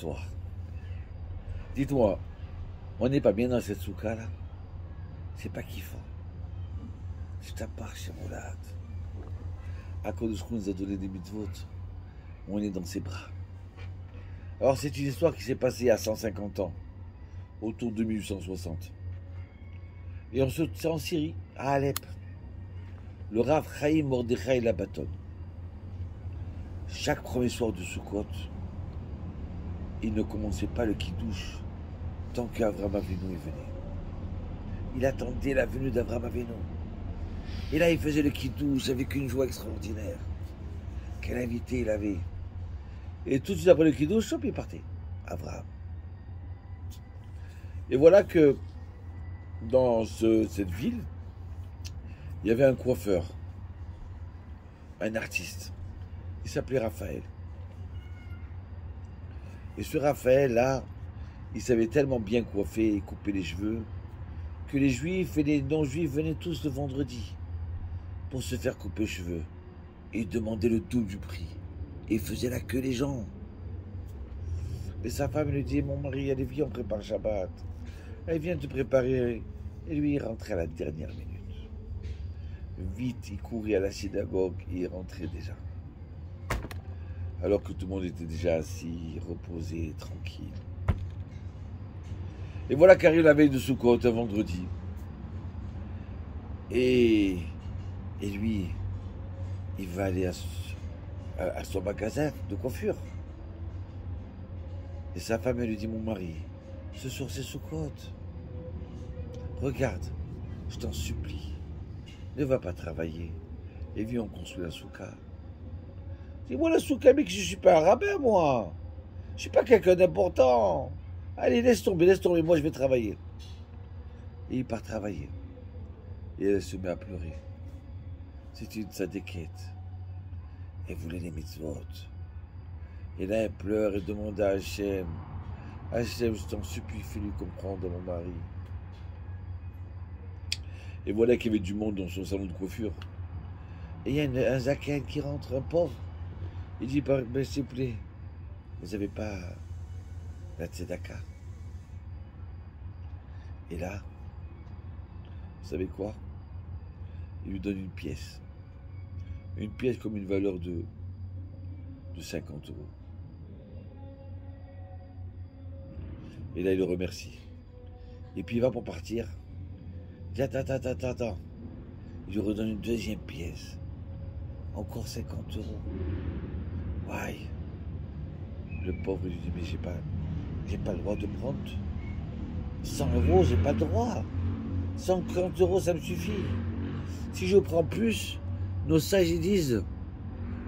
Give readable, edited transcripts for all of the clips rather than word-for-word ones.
s'asseoir. Dites-moi, on n'est pas bien dans cette souka là? C'est pas kiffant. Je t'appartiens, chez Moulad. À cause de ce qu'on nous a donné des mitzvot, on est dans ses bras. Alors c'est une histoire qui s'est passée il y a 150 ans, autour de 1860. Et c'est en Syrie, à Alep. Le Rav Chaim Mordechai Labaton. Chaque premier soir de Sukkot, il ne commençait pas le kiddush tant qu'Avraham Avinu est venu. Il attendait la venue d'Avraham Avinu. Et là, il faisait le kiddush avec une joie extraordinaire. Quel invité il avait. Et tout de suite après le kiddush, hop, il partait. Avraham. Et voilà que dans cette ville, il y avait un coiffeur, un artiste. Il s'appelait Raphaël. Et ce Raphaël-là, il savait tellement bien coiffer et couper les cheveux que les juifs et les non-juifs venaient tous le vendredi pour se faire couper les cheveux. Et ils demandaient le double du prix. Et ils faisaient la queue les gens. Et sa femme lui dit, mon mari, allez, viens, on prépare Shabbat. Elle vient te préparer. Et lui, il rentrait à la dernière minute. Vite, il courait à la synagogue et il rentrait déjà. Alors que tout le monde était déjà assis, reposé, tranquille. Et voilà qu'arrive la veille de Sukkot, un vendredi. Et lui, il va aller à son magasin de coiffure. Et sa femme, elle lui dit, mon mari, ce soir c'est Sukkot. Regarde, je t'en supplie, ne va pas travailler. Et viens, on construit la souka. Dis-moi la souka, mais que je ne suis pas un rabbin, moi. Je ne suis pas quelqu'un d'important. Allez, laisse tomber, moi je vais travailler. Et il part travailler. Et elle se met à pleurer. C'est une sadéquette. Elle voulait les mitzvot. Et là, elle pleure et demande à Hachem, Hachem, je t'en supplie, fais-lui comprendre mon mari. Et voilà qu'il y avait du monde dans son salon de coiffure. Et il y a un zaken qui rentre, un pauvre. Il dit, ben, s'il vous plaît, vous n'avez pas la tzedaka? Et là, vous savez quoi? Il lui donne une pièce. Une pièce comme une valeur de 50 euros. Et là, il le remercie. Et puis il va pour partir. Il dit, attends. Il lui redonne une deuxième pièce. Encore 50 euros. Ouais. Le pauvre lui dit, mais j'ai pas le droit de prendre 100 euros, j'ai pas le droit. 150 euros, ça me suffit. Si je prends plus, nos sages ils disent,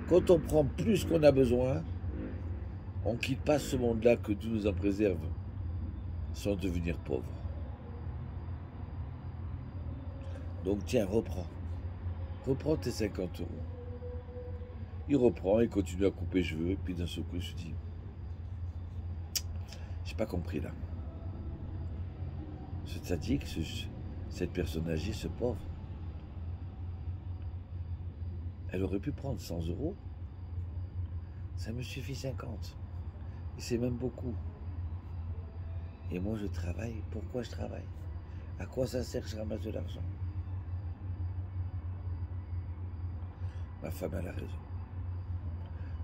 quand on prend plus qu'on a besoin, on ne quitte pas ce monde-là que Dieu nous en préserve, sans devenir pauvre. Donc tiens, reprends. Reprends tes 50 euros. Il reprend, il continue à couper les cheveux, et puis d'un seul coup, il se dit, j'ai pas compris là. Ce tzaddik, cette personne âgée, ce pauvre, elle aurait pu prendre 100 euros. Ça me suffit 50. Et c'est même beaucoup. Et moi, je travaille. Pourquoi je travaille? À quoi ça sert que je ramasse de l'argent? Ma femme, elle a raison.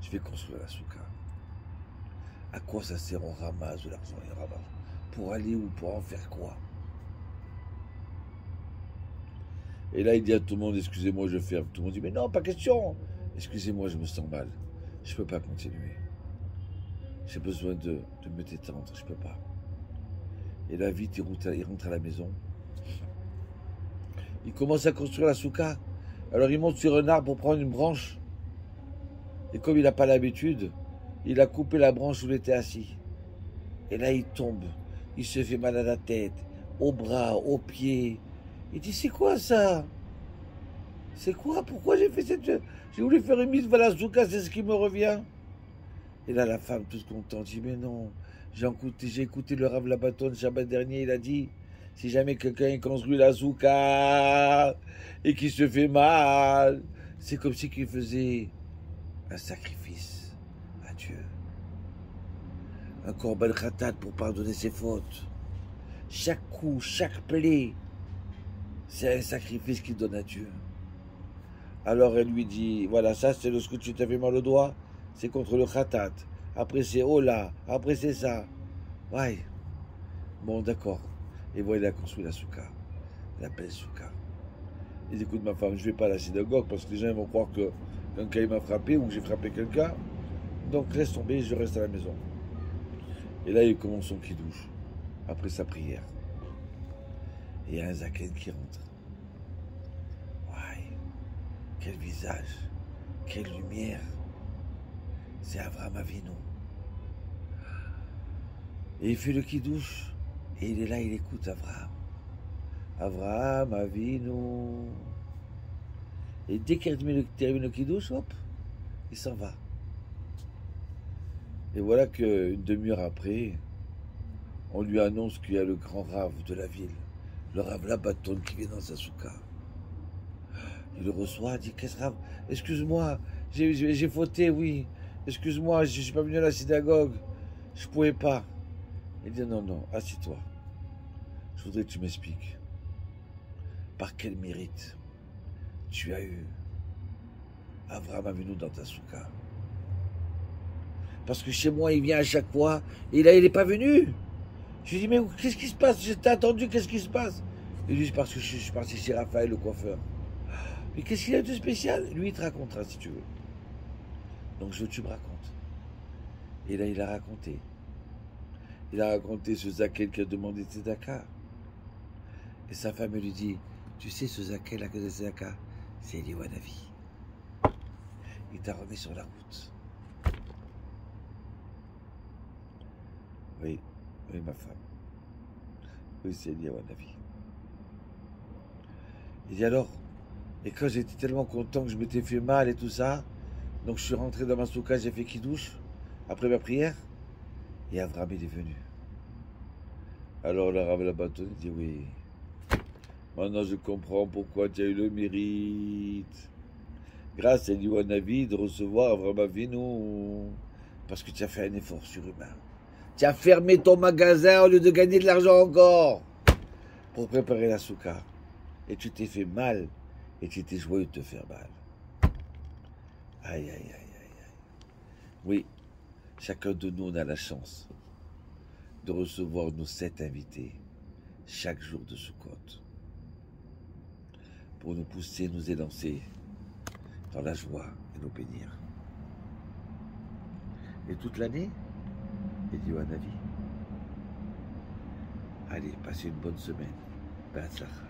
Je vais construire la souka. À quoi ça sert? On ramasse de l'argent et on ramasse. Pour aller où? Pour en faire quoi? Et là, il dit à tout le monde, excusez-moi, je ferme. Tout le monde dit, mais non, pas question. Excusez-moi, je me sens mal. Je ne peux pas continuer. J'ai besoin de me détendre, je ne peux pas. Et là, vite, il rentre à la maison. Il commence à construire la souka. Alors, il monte sur un arbre pour prendre une branche. Et comme il n'a pas l'habitude, il a coupé la branche où il était assis. Et là, il tombe. Il se fait mal à la tête, aux bras, aux pieds. Il dit, c'est quoi ça? C'est quoi? Pourquoi j'ai fait cette... J'ai voulu faire une mise à la souka, c'est ce qui me revient. Et là, la femme, toute contente, dit, mais non, j'ai écouté le Rav Labaton le Shabbat dernier, il a dit, si jamais quelqu'un construit la souka et qui se fait mal, c'est comme si qu'il faisait un sacrifice à Dieu. un korban khatat pour pardonner ses fautes. Chaque coup, chaque plaie, c'est un sacrifice qu'il donne à Dieu. Alors elle lui dit, voilà, ça c'est lorsque tu t'as fait mal au doigt, c'est contre le khatat. Après c'est Ola, après c'est ça. Ouais, bon d'accord. Et voilà, il a construit la souka, la belle souka. Il dit, écoute ma femme, je vais pas à la synagogue parce que les gens vont croire que quelqu'un m'a frappé ou que j'ai frappé quelqu'un. Donc laisse tomber, je reste à la maison. Et là il commence son kidouche, après sa prière. Et il y a un zaken qui rentre. Ouais, quel visage, quelle lumière. C'est Avraham Avinu. Et il fait le kidouche. Et il est là, il écoute Avraham. Avraham Avinu. Et dès qu'il termine le kidouche, hop, il s'en va. Et voilà qu'une demi-heure après, on lui annonce qu'il y a le grand rave de la ville, le rave Labaton qui vient dans sa souka. Il le reçoit, il dit, qu'est-ce rave? Excuse-moi, j'ai fauté, oui. Excuse-moi, je ne suis pas venu à la synagogue. Je ne pouvais pas. Il dit, non, non, assis-toi. Je voudrais que tu m'expliques. Par quel mérite tu as eu Avraham Avinu dans ta souka? Parce que chez moi, il vient à chaque fois, et là, il n'est pas venu. Je lui dis, mais qu'est-ce qui se passe? Je t'ai attendu, qu'est-ce qui se passe? Il dit, parce que je suis parti chez Raphaël, le coiffeur. Mais qu'est-ce qu'il a de spécial? Lui, il te racontera, si tu veux. Donc, je veux que tu me racontes. Et là, il a raconté. Il a raconté ce Zakel qui a demandé Tzedaka. Et sa femme lui dit, tu sais, ce Zakel là, que c'est Tzedaka, c'est Eliyahu Hanavi. Il t'a remis sur la route. Oui, oui, ma femme. Oui, c'est Eliyahu Hanavi. Il dit alors, et quand j'étais tellement content que je m'étais fait mal et tout ça, donc je suis rentré dans ma souka, j'ai fait kidouche, après ma prière, et Avraham il est venu. Alors le Rav Labaton dit oui, maintenant je comprends pourquoi tu as eu le mérite, grâce à Eliyahu Hanavi, de recevoir Avraham Avinu, parce que tu as fait un effort surhumain. Tu as fermé ton magasin au lieu de gagner de l'argent encore pour préparer la souka. Et tu t'es fait mal, et tu étais joyeux de te faire mal. Aïe, aïe, aïe, aïe, aïe. Oui, chacun de nous, on a la chance de recevoir nos 7 invités chaque jour de Sukkot pour nous pousser, nous élancer dans la joie et nous bénir. Et toute l'année, Eliyahu Hanavi. Allez, passez une bonne semaine. B'atzlacha.